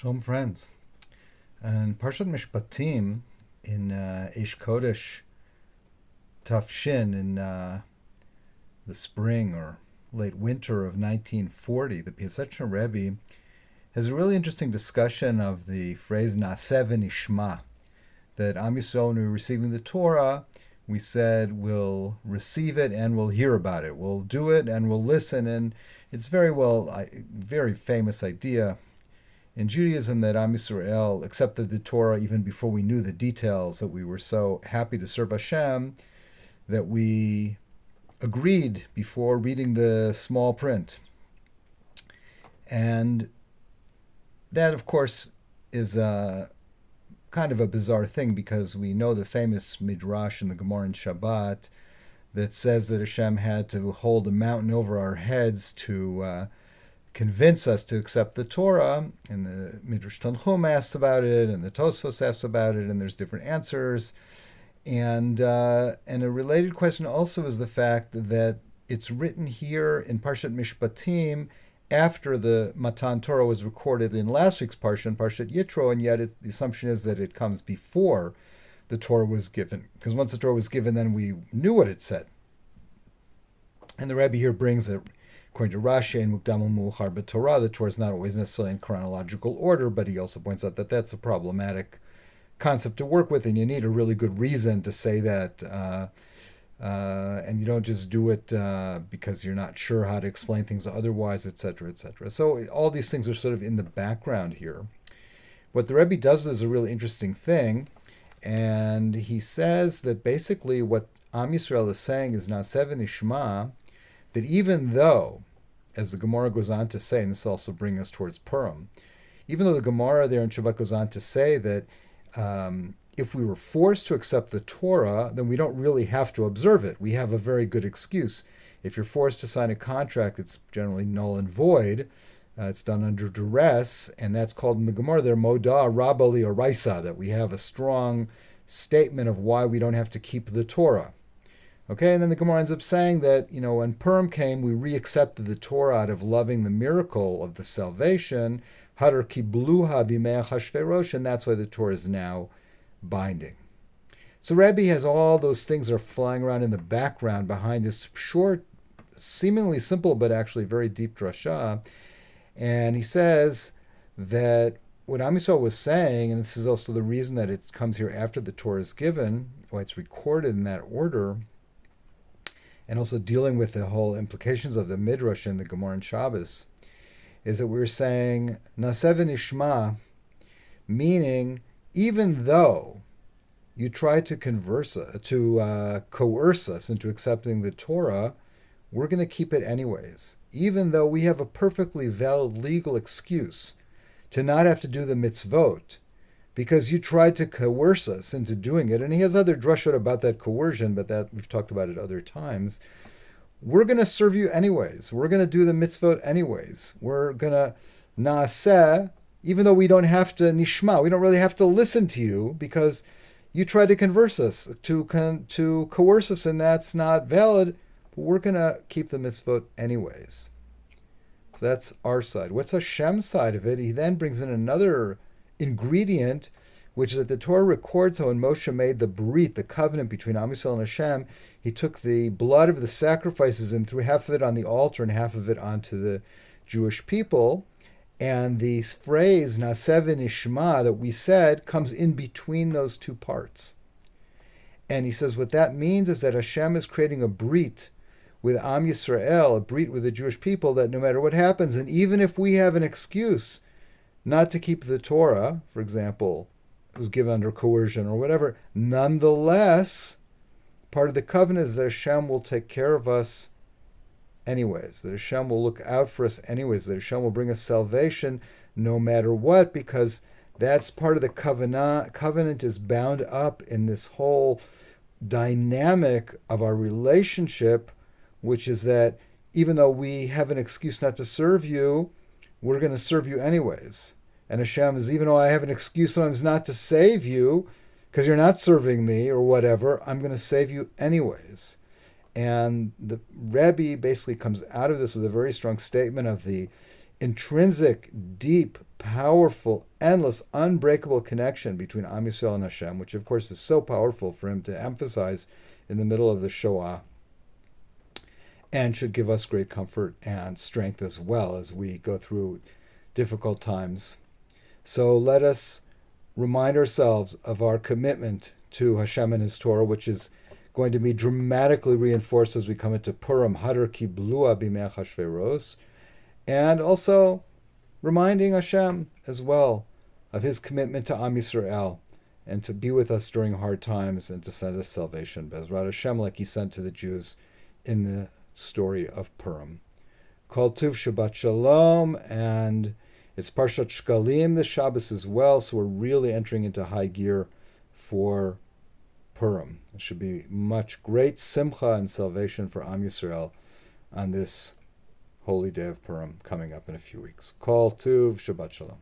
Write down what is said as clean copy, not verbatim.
Shalom, friends. And Parshat Mishpatim in Chodesh Tafshin in the spring or late winter of 1940, the Piaseczner Rebbe has a really interesting discussion of the phrase Naseh v'nishma, that Am Yisrael, when we're receiving the Torah, we said we'll receive it and we'll hear about it. We'll do it and we'll listen. And it's very famous idea in Judaism that Am Yisrael accepted the Torah even before we knew the details, that we were so happy to serve HaShem that we agreed before reading the small print. And that, of course, is kind of a bizarre thing, because we know the famous midrash in the Gemara in Shabbat that says that HaShem had to hold a mountain over our heads to convince us to accept the Torah, and the Midrash Tanchum asks about it, and the Tosfos asks about it, and there's different answers. And a related question also is the fact that it's written here in Parshat Mishpatim after the Matan Torah was recorded in last week's Parshat Yitro, and yet the assumption is that it comes before the Torah was given, because once the Torah was given, then we knew what it said. And the Rebbe here brings it, according to Rashi, and Mukdam Mu'achar b'Torah, the Torah is not always necessarily in chronological order, but he also points out that that's a problematic concept to work with, and you need a really good reason to say that, and you don't just do it because you're not sure how to explain things otherwise, etc., etc. So all these things are sort of in the background here. What the Rebbe does is a really interesting thing, and he says that basically what Am Yisrael is saying is Naseh v'nishma, that even though, as the Gemara goes on to say, and this also brings us towards Purim, even though the Gemara there in Shabbat goes on to say that if we were forced to accept the Torah, then we don't really have to observe it. We have a very good excuse. If you're forced to sign a contract, it's generally null and void. It's done under duress, and that's called in the Gemara there, Moda Rabba Li Oraisa, that we have a strong statement of why we don't have to keep the Torah. Okay, and then the Gemara ends up saying that, when Purim came, we re-accepted the Torah out of loving the miracle of the salvation, Hadar Kibluha B'Mei Achashverosh, and that's why the Torah is now binding. So Rebbe has all those things that are flying around in the background behind this short, seemingly simple, but actually very deep drasha, and he says that what Am Yisrael was saying, and this is also the reason that it comes here after the Torah is given, why it's recorded in that order, and also dealing with the whole implications of the Midrash and the Gemara and Shabbos, is that we're saying Naseh v'nishma, meaning even though you try to coerce us into accepting the Torah, we're going to keep it anyways, even though we have a perfectly valid legal excuse to not have to do the mitzvot, because you tried to coerce us into doing it. And he has other drushot about that coercion, but that we've talked about it other times. We're going to serve you anyways. We're going to do the mitzvot anyways. We're going to naaseh, even though we don't have to nishma. We don't really have to listen to you, because you tried to converse us, to coerce us, and that's not valid. But we're going to keep the mitzvot anyways. So that's our side. What's Hashem's side of it? He then brings in another ingredient, which is that the Torah records how when Moshe made the brit, the covenant between Am Yisrael and Hashem, he took the blood of the sacrifices and threw half of it on the altar and half of it onto the Jewish people. And the phrase Naseh v'nishma that we said comes in between those two parts. And he says what that means is that Hashem is creating a brit with Am Yisrael, a brit with the Jewish people, that no matter what happens, and even if we have an excuse not to keep the Torah, for example, it was given under coercion or whatever, nonetheless, part of the covenant is that Hashem will take care of us anyways, that Hashem will look out for us anyways, that Hashem will bring us salvation no matter what, because that's part of the covenant. Covenant is bound up in this whole dynamic of our relationship, which is that even though we have an excuse not to serve you, we're going to serve you anyways. And Hashem is, even though I have an excuse sometimes not to save you, because you're not serving me or whatever, I'm going to save you anyways. And the Rebbe basically comes out of this with a very strong statement of the intrinsic, deep powerful, endless, unbreakable connection between Am Yisrael and Hashem, which of course is so powerful for him to emphasize in the middle of the Shoah, and should give us great comfort and strength as well as we go through difficult times. So let us remind ourselves of our commitment to Hashem and His Torah, which is going to be dramatically reinforced as we come into Purim, Hadar Kiblua B'mei Achashverosh, and also reminding Hashem as well of His commitment to Am Yisrael and to be with us during hard times and to send us salvation, Bezrat Hashem, like He sent to the Jews in the story of Purim. Kol Tuv, Shabbat Shalom, and it's Parshat Shkalim, the Shabbos as well, so we're really entering into high gear for Purim. It should be much great simcha and salvation for Am Yisrael on this holy day of Purim coming up in a few weeks. Kol Tuv, Shabbat Shalom.